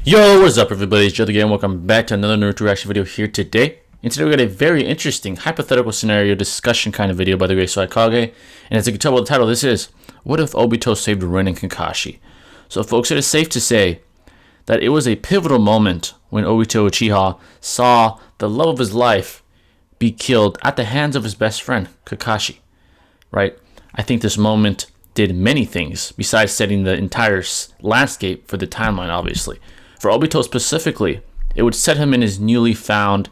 Yo, what is up everybody, it's Joe again. Welcome back to another Naruto reaction video here today. And today we got a very interesting hypothetical scenario discussion kind of video by the great Swagkage. And as you can tell by the title, this is, what if Obito saved Rin and Kakashi? So folks, it is safe to say that it was a pivotal moment when Obito Uchiha saw the love of his life be killed at the hands of his best friend, Kakashi. Right? I think this moment did many things besides setting the entire landscape for the timeline, obviously. For Obito specifically, it would set him in his newly found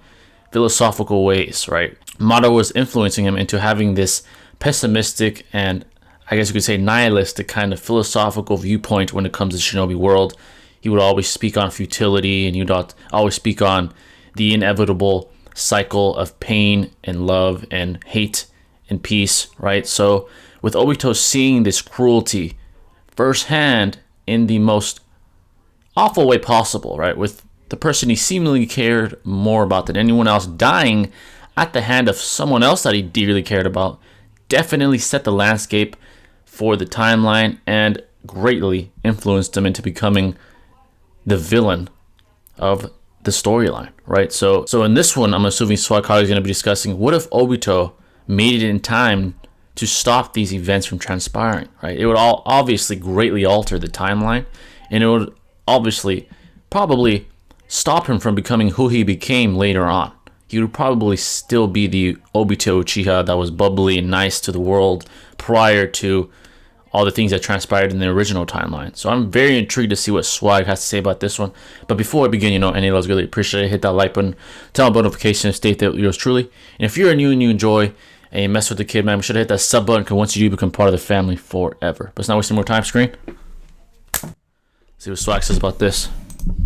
philosophical ways, right? Madara was influencing him into having this pessimistic and, I guess you could say, nihilistic kind of philosophical viewpoint when it comes to the shinobi world. He would always speak on futility, and he would always speak on the inevitable cycle of pain and love and hate and peace, right? So with Obito seeing this cruelty firsthand in the most awful way possible, right? With the person he seemingly cared more about than anyone else dying at the hand of someone else that he dearly cared about, definitely set the landscape for the timeline and greatly influenced him into becoming the villain of the storyline, right? So in this one, I'm assuming Swagkage is going to be discussing, what if Obito made it in time to stop these events from transpiring, right? It would all obviously greatly alter the timeline, and it would obviously probably stop him from becoming who he became later on. He would probably still be the Obito Uchiha that was bubbly and nice to the world prior to all the things that transpired in the original timeline. So I'm very intrigued to see what Swag has to say about this one. But before I begin, any of those really appreciate it. Hit that like button, turn on notifications, state that yours truly. And if you're new and you enjoy and you mess with the kid, man, be sure to hit that sub button, because once you do, become part of the family forever. But it's not wasting more time, screen. See what Swag says about this.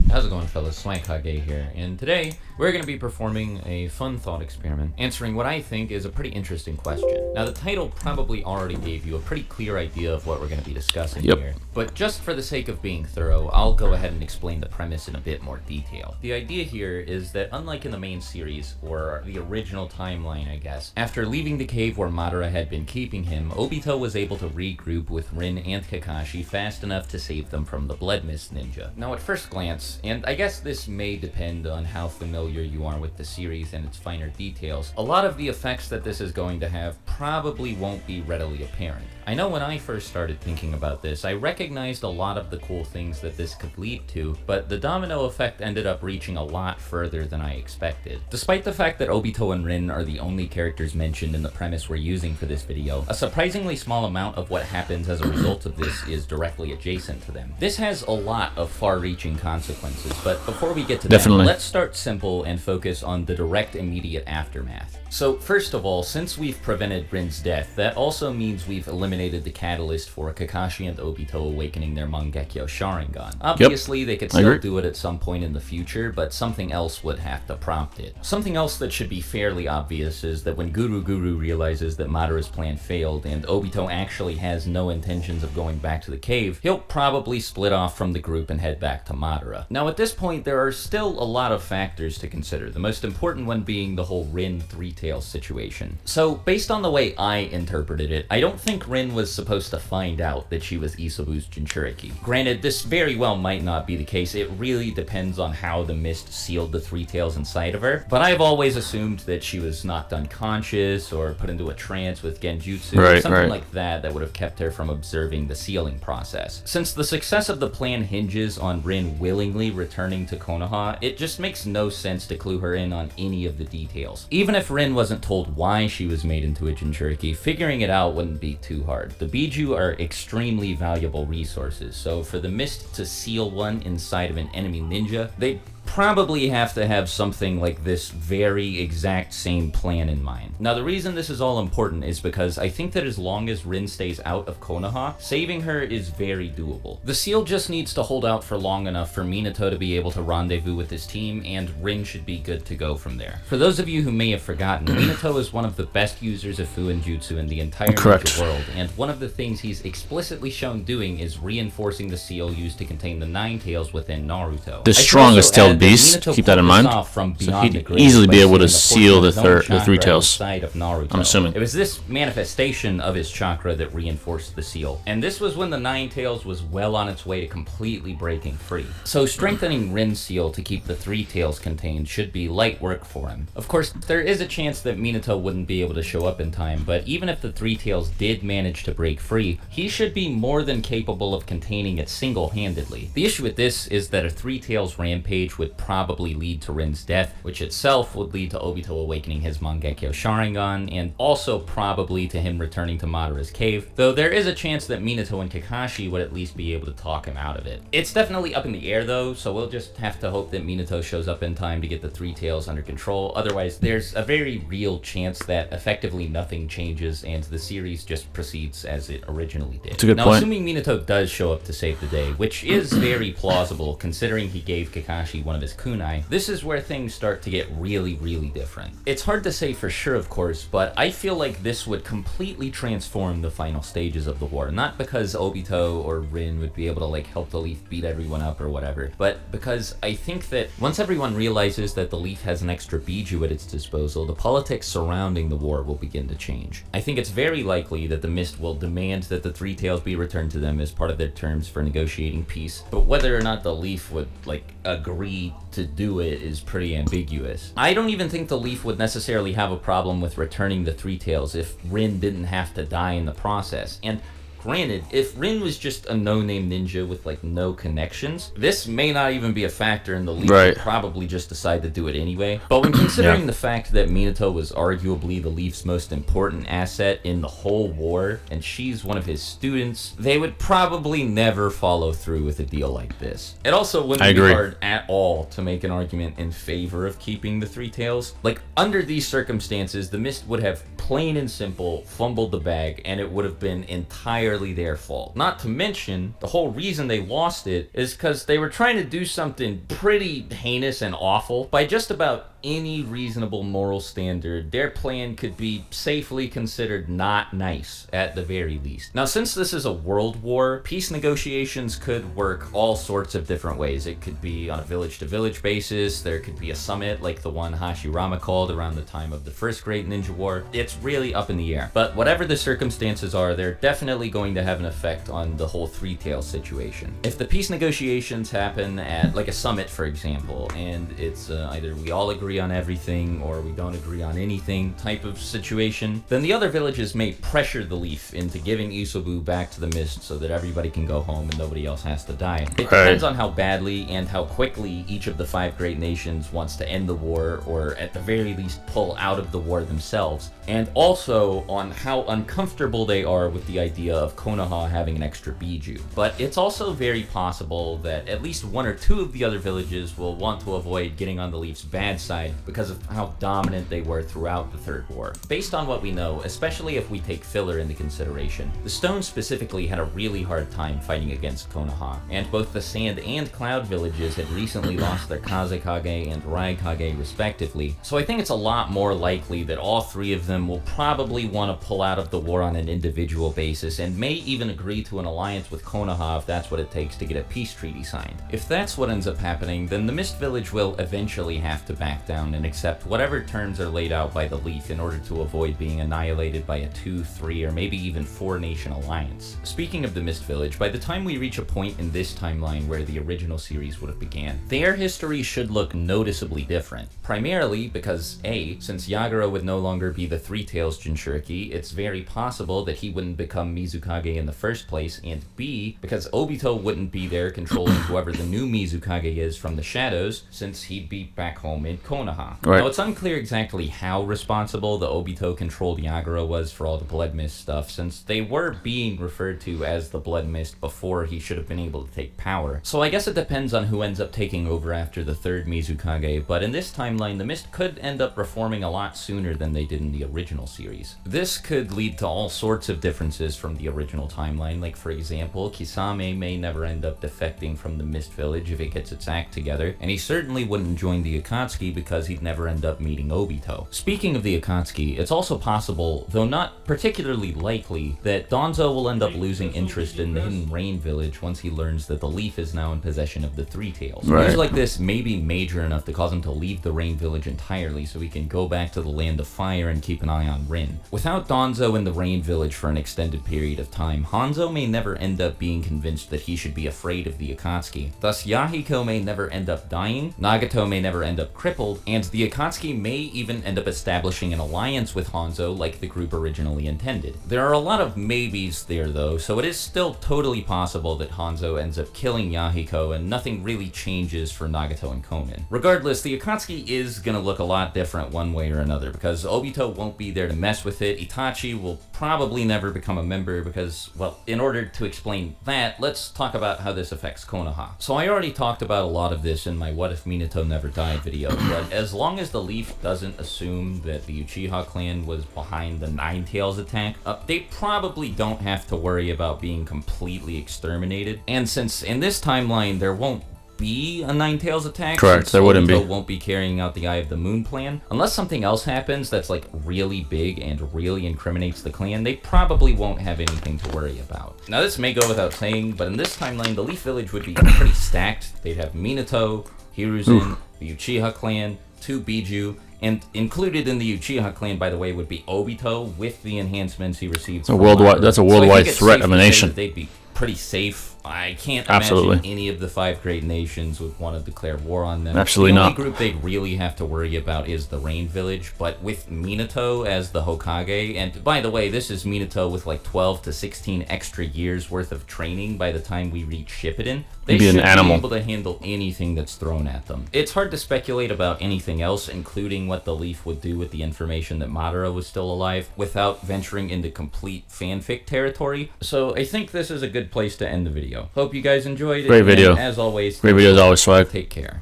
How's it going, fellas? Swagkage here, and today we're going to be performing a fun thought experiment, answering what I think is a pretty interesting question. Now, the title probably already gave you a pretty clear idea of what we're going to be discussing here, but just for the sake of being thorough, I'll go ahead and explain the premise in a bit more detail. The idea here is that, unlike in the main series, or the original timeline, I guess, after leaving the cave where Madara had been keeping him, Obito was able to regroup with Rin and Kakashi fast enough to save them from the Blood Mist Ninja. Now, at first glance, and I guess this may depend on how familiar you are with the series and its finer details, a lot of the effects that this is going to have probably won't be readily apparent. I know when I first started thinking about this, I recognized a lot of the cool things that this could lead to, but the domino effect ended up reaching a lot further than I expected. Despite the fact that Obito and Rin are the only characters mentioned in the premise we're using for this video, a surprisingly small amount of what happens as a result of this is directly adjacent to them. This has a lot of far-reaching consequences, but before we get to that, let's start simple and focus on the direct immediate aftermath. So first of all, since we've prevented Rin's death, that also means we've eliminated the catalyst for Kakashi and Obito awakening their Mangekyo Sharingan. Obviously, they could still do it at some point in the future, but something else would have to prompt it. Something else that should be fairly obvious is that when Guru realizes that Madara's plan failed and Obito actually has no intentions of going back to the cave, he'll probably split off from the group and head back to Madara. Now at this point, there are still a lot of factors to consider, the most important one being the whole Rin three-tail situation. So based on the way I interpreted it, I don't think Rin was supposed to find out that she was Isobu's Jinchuriki. Granted, this very well might not be the case. It really depends on how the mist sealed the three tails inside of her, but I've always assumed that she was knocked unconscious or put into a trance with Genjutsu, or something like that would have kept her from observing the sealing process. Since the success of the plan hinges on Rin willingly returning to Konoha, it just makes no sense to clue her in on any of the details. Even if Rin wasn't told why she was made into a Jinchuriki, figuring it out wouldn't be too hard. The Biju are extremely valuable resources, so for the mist to seal one inside of an enemy ninja, they'd probably have to have something like this very exact same plan in mind. Now, the reason this is all important is because I think that as long as Rin stays out of Konoha, saving her is very doable. The seal just needs to hold out for long enough for Minato to be able to rendezvous with his team, and Rin should be good to go from there. For those of you who may have forgotten, Minato is one of the best users of Fuinjutsu in the entire ninja world, and one of the things he's explicitly shown doing is reinforcing the seal used to contain the Nine Tails within Naruto. The strongest tail that beast. Minato Keep that in pulled this mind. off from So beyond he'd the grave easily be by able to sealing seal a the portion of his own three chakra tails. inside of Naruto. I'm assuming. It was this manifestation of his chakra that reinforced the seal, and this was when the Nine Tails was well on its way to completely breaking free. So strengthening Rin's seal to keep the three tails contained should be light work for him. Of course, there is a chance that Minato wouldn't be able to show up in time, but even if the three tails did manage to break free, he should be more than capable of containing it single-handedly. The issue with this is that a three tails rampage would probably lead to Rin's death, which itself would lead to Obito awakening his Mangekyo Sharingan, and also probably to him returning to Madara's cave, though there is a chance that Minato and Kakashi would at least be able to talk him out of it. It's definitely up in the air though, so we'll just have to hope that Minato shows up in time to get the three tails under control. Otherwise, there's a very real chance that effectively nothing changes and the series just proceeds as it originally did. That's a good now, point. assuming Minato does show up to save the day, which is very plausible considering he gave Kakashi one of his kunai, this is where things start to get really, really different. It's hard to say for sure, of course, but I feel like this would completely transform the final stages of the war. Not because Obito or Rin would be able to like help the Leaf beat everyone up or whatever, but because I think that once everyone realizes that the Leaf has an extra Biju at its disposal, the politics surrounding the war will begin to change. I think it's very likely that the Mist will demand that the Three Tails be returned to them as part of their terms for negotiating peace, but whether or not the Leaf would like agree to do it is pretty ambiguous. I don't even think the Leaf would necessarily have a problem with returning the Three Tails if Rin didn't have to die in the process. And granted, if Rin was just a no-name ninja with like no connections, this may not even be a factor and the Leaf would probably just decide to do it anyway. But when considering the fact that Minato was arguably the Leaf's most important asset in the whole war, and she's one of his students, they would probably never follow through with a deal like this. It also wouldn't be hard at all to make an argument in favor of keeping the Three Tails. Like, under these circumstances, the Mist would have plain and simple fumbled the bag, and it would have been entirely their fault. Not to mention, the whole reason they lost it is because they were trying to do something pretty heinous and awful. By just about any reasonable moral standard, their plan could be safely considered not nice, at the very least. Now, since this is a world war, peace negotiations could work all sorts of different ways. It could be on a village-to-village basis, there could be a summit like the one Hashirama called around the time of the First Great Ninja War. It's really up in the air. But whatever the circumstances are, they're definitely going to have an effect on the whole Three Tails situation. If the peace negotiations happen at like a summit, for example, and it's either we all agree on everything or we don't agree on anything type of situation, then the other villages may pressure the Leaf into giving Isobu back to the Mist so that everybody can go home and nobody else has to die. It depends on how badly and how quickly each of the five great nations wants to end the war, or at the very least pull out of the war themselves, and also on how uncomfortable they are with the idea of Konoha having an extra Biju. But it's also very possible that at least one or two of the other villages will want to avoid getting on the Leaf's bad side because of how dominant they were throughout the Third War. Based on what we know, especially if we take filler into consideration, the Stone specifically had a really hard time fighting against Konoha, and both the Sand and Cloud villages had recently lost their Kazekage and Raikage respectively, so I think it's a lot more likely that all three of them will probably want to pull out of the war on an individual basis, and may even agree to an alliance with Konoha if that's what it takes to get a peace treaty signed. If that's what ends up happening, then the Mist Village will eventually have to back down and accept whatever terms are laid out by the Leaf in order to avoid being annihilated by a 2, 3, or maybe even 4 nation alliance. Speaking of the Mist Village, by the time we reach a point in this timeline where the original series would have began, their history should look noticeably different. Primarily because A, since Yagura would no longer be the Three Tails Jinchuriki, it's very possible that he wouldn't become Mizukage in the first place, and B, because Obito wouldn't be there controlling whoever the new Mizukage is from the shadows, since he'd be back home in Konoha. Now, it's unclear exactly how responsible the Obito-controlled Yagura was for all the Blood Mist stuff, since they were being referred to as the Blood Mist before he should have been able to take power. So I guess it depends on who ends up taking over after the third Mizukage, but in this timeline, the Mist could end up reforming a lot sooner than they did in the original series. This could lead to all sorts of differences from the original timeline, like for example, Kisame may never end up defecting from the Mist Village if it gets its act together, and he certainly wouldn't join the Akatsuki because because he'd never end up meeting Obito. Speaking of the Akatsuki, it's also possible, though not particularly likely, that Danzo will end up losing interest in the Hidden Rain Village once he learns that the Leaf is now in possession of the Three Tails. Right. News like this may be major enough to cause him to leave the Rain Village entirely so he can go back to the Land of Fire and keep an eye on Rin. Without Danzo in the Rain Village for an extended period of time, Hanzo may never end up being convinced that he should be afraid of the Akatsuki. Thus, Yahiko may never end up dying, Nagato may never end up crippled, and the Akatsuki may even end up establishing an alliance with Hanzo like the group originally intended. There are a lot of maybes there though, so it is still totally possible that Hanzo ends up killing Yahiko and nothing really changes for Nagato and Konan. Regardless, the Akatsuki is gonna look a lot different one way or another because Obito won't be there to mess with it, Itachi will probably never become a member because, well, in order to explain that, let's talk about how this affects Konoha. So I already talked about a lot of this in my What If Minato Never Died video, but as long as the Leaf doesn't assume that the Uchiha clan was behind the Nine Tails attack, they probably don't have to worry about being completely exterminated. And since in this timeline there won't be a Nine Tails attack, correct, there wouldn't be. Won't be carrying out the Eye of the Moon plan. Unless something else happens that's like really big and really incriminates the clan, they probably won't have anything to worry about. Now this may go without saying, but in this timeline, the Leaf Village would be pretty stacked. They'd have Minato, Hiruzen, the Uchiha clan, 2 Biju, and included in the Uchiha clan, by the way, would be Obito with the enhancements he received. That's a worldwide threat of a nation. They'd be pretty safe. I can't Absolutely. imagine any of the 5 great nations would want to declare war on them. Absolutely the not. only group they'd really have to worry about is the Rain Village, but with Minato as the Hokage, and by the way, this is Minato with like 12 to 16 extra years worth of training by the time we reach Shippuden, they should be able to handle anything that's thrown at them. It's hard to speculate about anything else, including what the Leaf would do with the information that Madara was still alive, without venturing into complete fanfic territory, so I think this is a good place to end the video. Hope you guys enjoyed it. Great video. And as always, great video as always, Swag. Take care.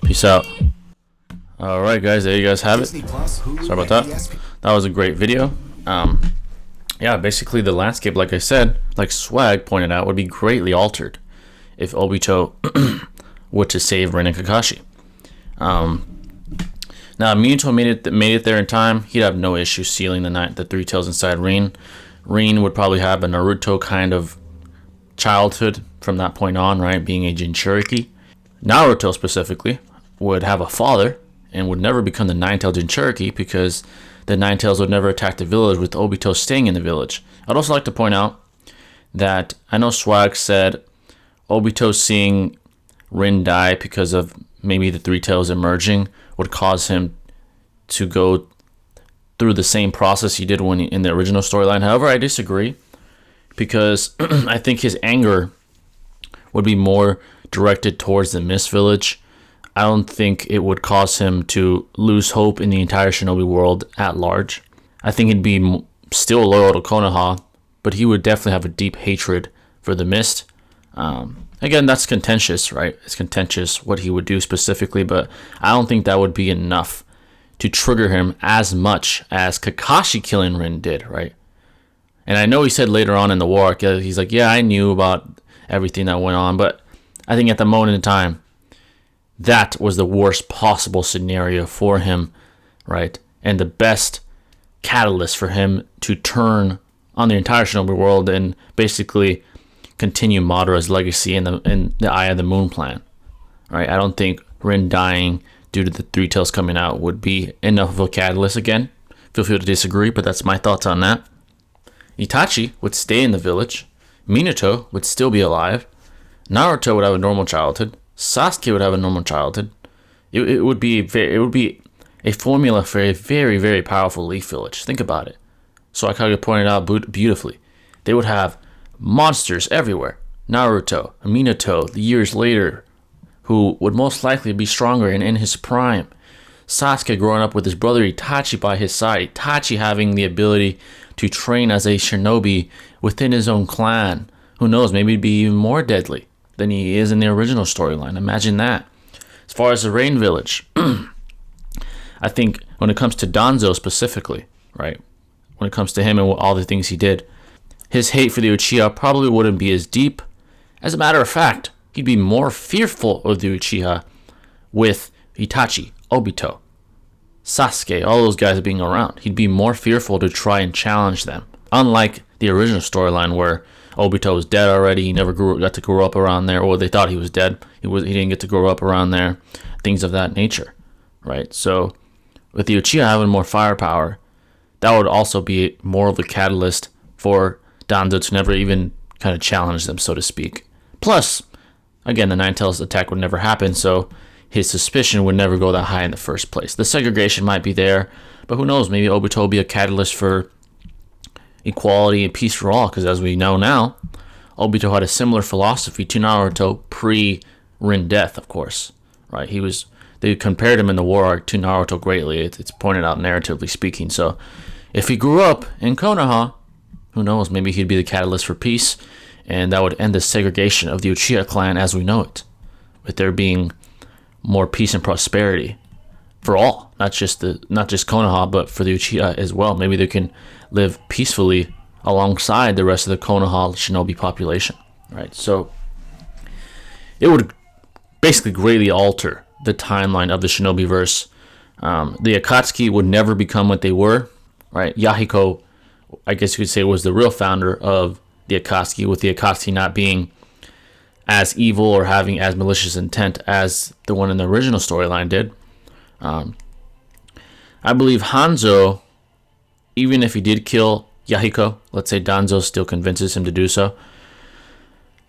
Peace out. Alright guys, there you guys have it. Sorry about that. That was a great video. Yeah, basically the landscape, like I said, like Swag pointed out, would be greatly altered if Obito were to save Rin and Kakashi. Now Minato made it there in time. He'd have no issue sealing the Three Tails inside Rin. Rin would probably have a Naruto kind of childhood from that point on, right, being a Jinchuriki. Naruto specifically would have a father and would never become the Nine-Tailed Jinchuriki because the Nine-Tails would never attack the village with Obito staying in the village. I'd also like to point out that I know Swag said Obito seeing Rin die because of maybe the Three Tails emerging would cause him to go through the same process he did when in the original storyline. However, I disagree because I think his anger would be more directed towards the Mist Village. I don't think it would cause him to lose hope in the entire Shinobi world at large. I think he'd be still loyal to Konoha, but he would definitely have a deep hatred for the Mist. Again, that's contentious, right? It's contentious what he would do specifically, but I don't think that would be enough to trigger him as much as Kakashi killing Rin did, right? And I know he said later on in the war, he's like, yeah, I knew about everything that went on, but I think at the moment in time, that was the worst possible scenario for him, right? And the best catalyst for him to turn on the entire Shinobi world and basically continue Madara's legacy in the Eye of the Moon plan, right? I don't think Rin dying due to the Three Tails coming out would be enough of a catalyst. Again, feel free to disagree, but that's my thoughts on that. Itachi would stay in the village. Minato would still be alive. Naruto would have a normal childhood. Sasuke would have a normal childhood. It would be a formula for a very, very powerful Leaf Village. Think about it. Swagkage pointed out beautifully. They would have monsters everywhere. Naruto, Minato, the years later, who would most likely be stronger and in his prime. Sasuke growing up with his brother Itachi by his side. Itachi having the ability to train as a shinobi within his own clan. Who knows, maybe he'd be even more deadly than he is in the original storyline. Imagine that. As far as the Rain Village, I think when it comes to Danzo specifically, right? When it comes to him and all the things he did, his hate for the Uchiha probably wouldn't be as deep. As a matter of fact, he'd be more fearful of the Uchiha with Itachi, Obito, Sasuke, all those guys being around. He'd be more fearful to try and challenge them. Unlike the original storyline where Obito was dead already, he never got to grow up around there, or they thought he was dead. He didn't get to grow up around there, things of that nature, right? So with the Uchiha having more firepower, that would also be more of a catalyst for Danzo to never even kind of challenge them, so to speak. Plus, again, the Nine Tails attack would never happen, so his suspicion would never go that high in the first place. The segregation might be there, but who knows? Maybe Obito will be a catalyst for equality and peace for all, because as we know now, Obito had a similar philosophy to Naruto pre-Rin death, of course, right? They compared him in the war arc to Naruto greatly. It's pointed out narratively speaking. So if he grew up in Konoha, who knows? Maybe he'd be the catalyst for peace, and that would end the segregation of the Uchiha clan as we know it, with there being more peace and prosperity for all, not just Konoha, but for the Uchiha as well. Maybe they can live peacefully alongside the rest of the Konoha shinobi population, right? So it would basically greatly alter the timeline of the shinobi verse. The Akatsuki would never become what they were, right? Yahiko, I guess you could say, was the real founder of the Akatsuki, with the Akatsuki not being as evil or having as malicious intent as the one in the original storyline did. I believe Hanzo, even if he did kill Yahiko, let's say Danzo still convinces him to do so,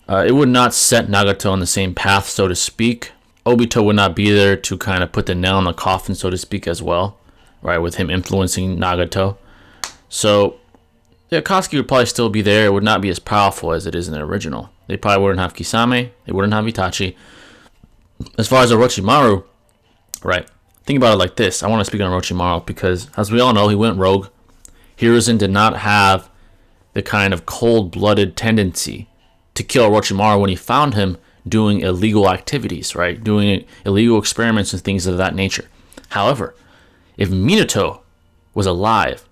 it would not set Nagato on the same path, so to speak. Obito would not be there to kind of put the nail in the coffin, so to speak, as well, right, with him influencing Nagato. So the Akatsuki would probably still be there. It would not be as powerful as it is in the original. They probably wouldn't have Kisame. They wouldn't have Itachi. As far as Orochimaru, right, think about it like this. I want to speak on Orochimaru because, as we all know, he went rogue. Hiruzen did not have the kind of cold-blooded tendency to kill Orochimaru when he found him doing illegal activities, right? Doing illegal experiments and things of that nature. However, if Minato was alive,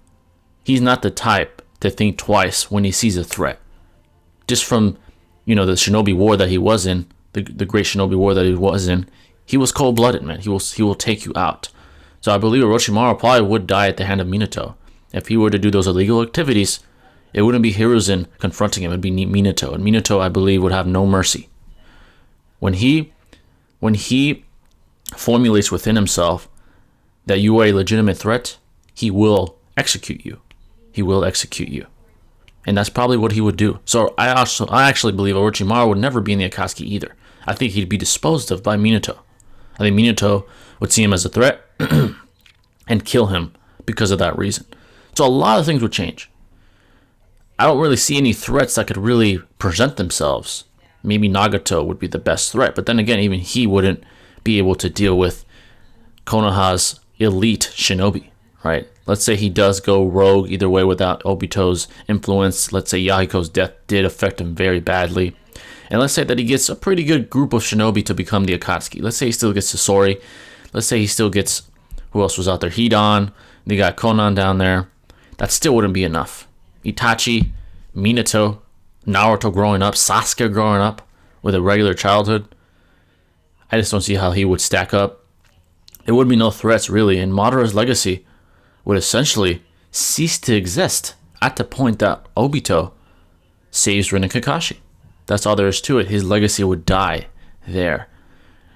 he's not the type to think twice when he sees a threat. Just from, the shinobi war that he was in, the great shinobi war that he was in, he was cold-blooded, man. He will take you out. So I believe Orochimaru probably would die at the hand of Minato. If he were to do those illegal activities, it wouldn't be Hiruzen confronting him. It would be Minato. And Minato, I believe, would have no mercy. When he formulates within himself that you are a legitimate threat, he will execute you. He will execute you. And that's probably what he would do. So I actually believe Orochimaru would never be in the Akatsuki either. I think he'd be disposed of by Minato. I think Minato would see him as a threat and kill him because of that reason. So a lot of things would change. I don't really see any threats that could really present themselves. Maybe Nagato would be the best threat, but then again, even he wouldn't be able to deal with Konoha's elite shinobi, right? Let's say he does go rogue either way without Obito's influence. Let's say Yahiko's death did affect him very badly. And let's say that he gets a pretty good group of shinobi to become the Akatsuki. Let's say he still gets Sasori. Let's say he still gets, who else was out there? Hidan. They got Konan down there. That still wouldn't be enough. Itachi, Minato, Naruto growing up, Sasuke growing up with a regular childhood. I just don't see how he would stack up. There would be no threats, really, and Madara's legacy would essentially cease to exist at the point that Obito saves Rin and Kakashi. That's all there is to it. His legacy would die there.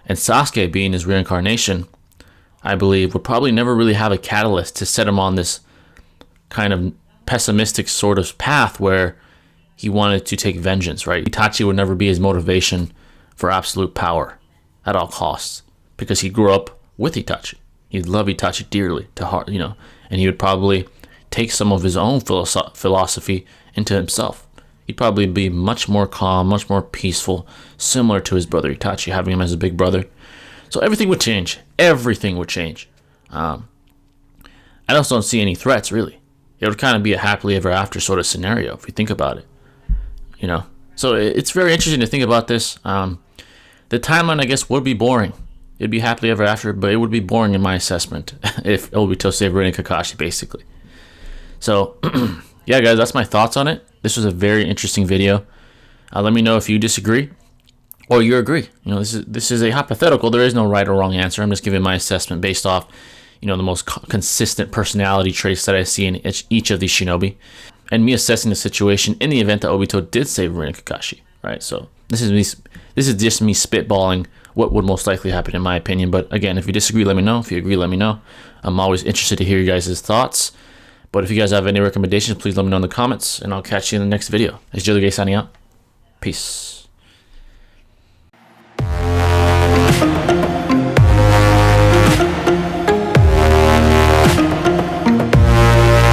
And Sasuke, being his reincarnation, I believe, would probably never really have a catalyst to set him on this kind of pessimistic sort of path where he wanted to take vengeance, right? Itachi would never be his motivation for absolute power at all costs because he grew up with Itachi. He'd love Itachi dearly to heart, and he would probably take some of his own philosophy into himself. He'd probably be much more calm, much more peaceful, similar to his brother Itachi, having him as a big brother. So everything would change. Everything would change. I also don't see any threats, really. It would kind of be a happily ever after sort of scenario if you think about it. So it's very interesting to think about this. The timeline, I guess, would be boring. It'd be happily ever after, but it would be boring in my assessment if Obito saved Rin and Kakashi, basically. So, yeah, guys, that's my thoughts on it. This was a very interesting video. Let me know if you disagree or you agree. This is a hypothetical. There is no right or wrong answer. I'm just giving my assessment based off, you know, the most consistent personality traits that I see in each of these shinobi, and me assessing the situation in the event that Obito did save Rin and Kakashi, right? So this is just me spitballing what would most likely happen in my opinion. But again, if you disagree, let me know. If you agree, let me know. I'm always interested to hear you guys' thoughts. But if you guys have any recommendations, please let me know in the comments, and I'll catch you in the next video. It's Joe the Gay signing out. Peace.